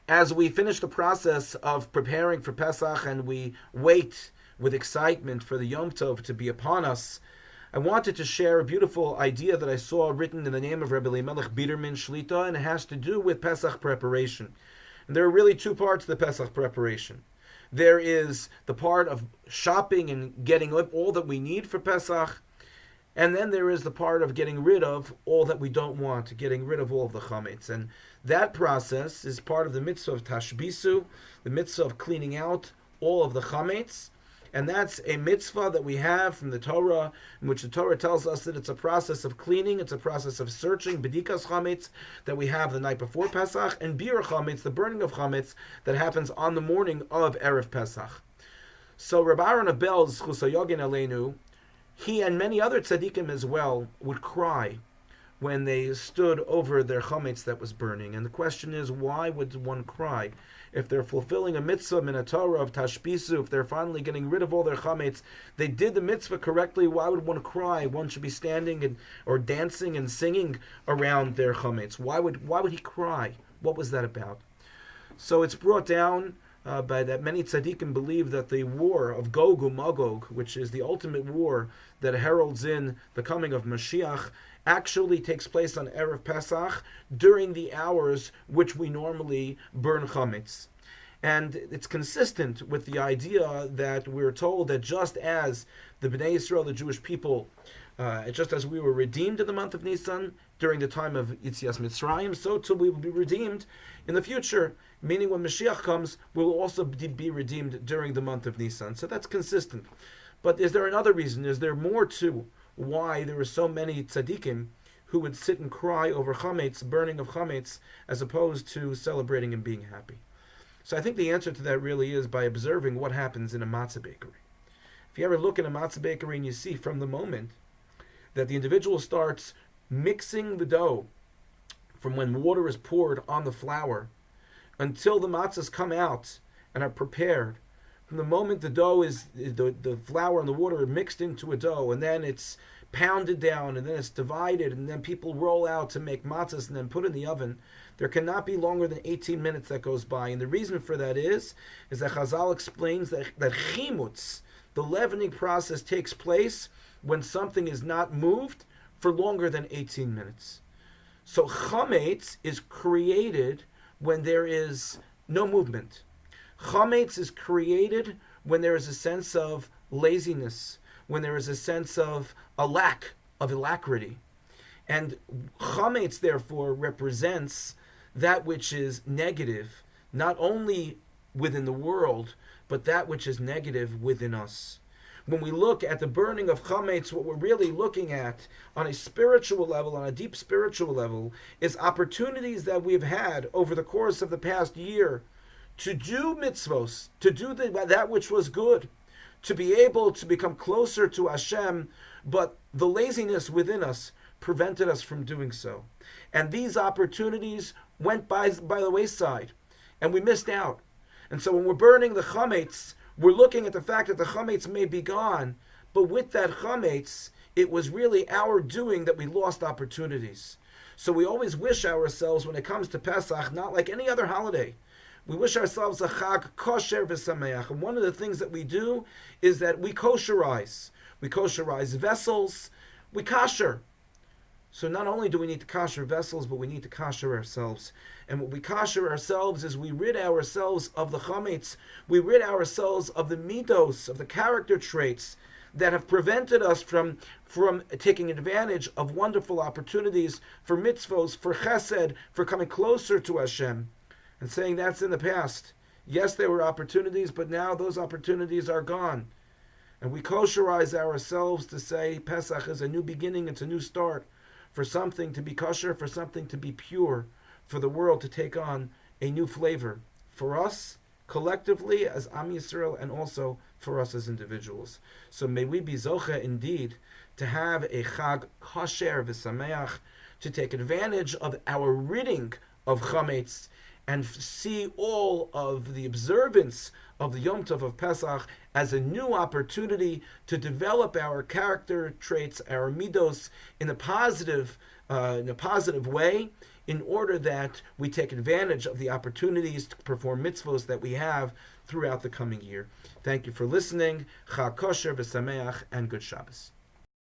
As we finish the process of preparing for Pesach and we wait with excitement for the Yom Tov to be upon us, I wanted to share a beautiful idea that I saw written in the name of Rebbe Elimelech Biderman Shlita, and it has to do with Pesach preparation. And there are really two parts to the Pesach preparation. There is the part of shopping and getting all that we need for Pesach, and then there is the part of getting rid of all that we don't want, getting rid of all of the chametz. And that process is part of the mitzvah of tashbisu, the mitzvah of cleaning out all of the chametz. And that's a mitzvah that we have from the Torah, in which the Torah tells us that it's a process of cleaning, it's a process of searching, bedikas chametz, that we have the night before Pesach, and bir chametz, the burning of chametz, that happens on the morning of Erev Pesach. So Rabbi Aaron of Belz, Chusayogin Aleinu, he and many other tzaddikim as well would cry when they stood over their chametz that was burning. And the question is, why would one cry? If they're fulfilling a mitzvah min Torah of tashbisu, if they're finally getting rid of all their chametz, they did the mitzvah correctly, why would one cry? One should be standing or dancing and singing around their chametz. Why would he cry? What was that about? So it's brought down by that many tzaddikim believe that the war of Gog and Magog, which is the ultimate war that heralds in the coming of Mashiach, actually takes place on Erev Pesach during the hours which we normally burn chametz. And it's consistent with the idea that we're told that just as the Bnei Yisrael, the Jewish people, just as we were redeemed in the month of Nisan during the time of Yitzias Mitzrayim, so too we will be redeemed in the future, meaning when Mashiach comes, we will also be redeemed during the month of Nisan. So that's consistent. But is there another reason? Is there more to why there are so many tzaddikim who would sit and cry over chametz, burning of chametz, as opposed to celebrating and being happy? So I think the answer to that really is by observing what happens in a matzah bakery. If you ever look in a matzah bakery and you see from the moment that the individual starts mixing the dough from when water is poured on the flour until the matzahs come out and are prepared, from the moment the dough is, the flour and the water are mixed into a dough, and then it's pounded down, and then it's divided, and then people roll out to make matzahs and then put in the oven, there cannot be longer than 18 minutes that goes by. And the reason for that is that Chazal explains that chimutz, the leavening process, takes place when something is not moved for longer than 18 minutes. So chametz is created when there is no movement. Chametz is created when there is a sense of laziness, when there is a sense of a lack of alacrity. And chametz, therefore, represents that which is negative, not only within the world, but that which is negative within us. When we look at the burning of chametz, what we're really looking at on a spiritual level, on a deep spiritual level, is opportunities that we've had over the course of the past year to do mitzvos, to do that which was good, to be able to become closer to Hashem, but the laziness within us prevented us from doing so. And these opportunities went by the wayside, and we missed out. And so when we're burning the chametz, we're looking at the fact that the chametz may be gone, but with that chametz, it was really our doing that we lost opportunities. So we always wish ourselves, when it comes to Pesach, not like any other holiday, we wish ourselves a chag kosher v'sameach. And one of the things that we do is that we kosherize. We kosherize vessels. We kosher. So not only do we need to kosher vessels, but we need to kosher ourselves. And what we kosher ourselves is we rid ourselves of the chametz. We rid ourselves of the midos, of the character traits that have prevented us from taking advantage of wonderful opportunities for mitzvos, for chesed, for coming closer to Hashem. And saying that's in the past. Yes, there were opportunities, but now those opportunities are gone. And we kosherize ourselves to say Pesach is a new beginning, it's a new start, for something to be kosher, for something to be pure, for the world to take on a new flavor, for us collectively as Am Yisrael, and also for us as individuals. So may we be zoche indeed to have a chag kosher v'sameach, to take advantage of our ridding of chametz, and see all of the observance of the Yom Tov of Pesach as a new opportunity to develop our character traits, our midos, in a positive way, in order that we take advantage of the opportunities to perform mitzvahs that we have throughout the coming year. Thank you for listening. Chag kosher v'sameach, and good Shabbos.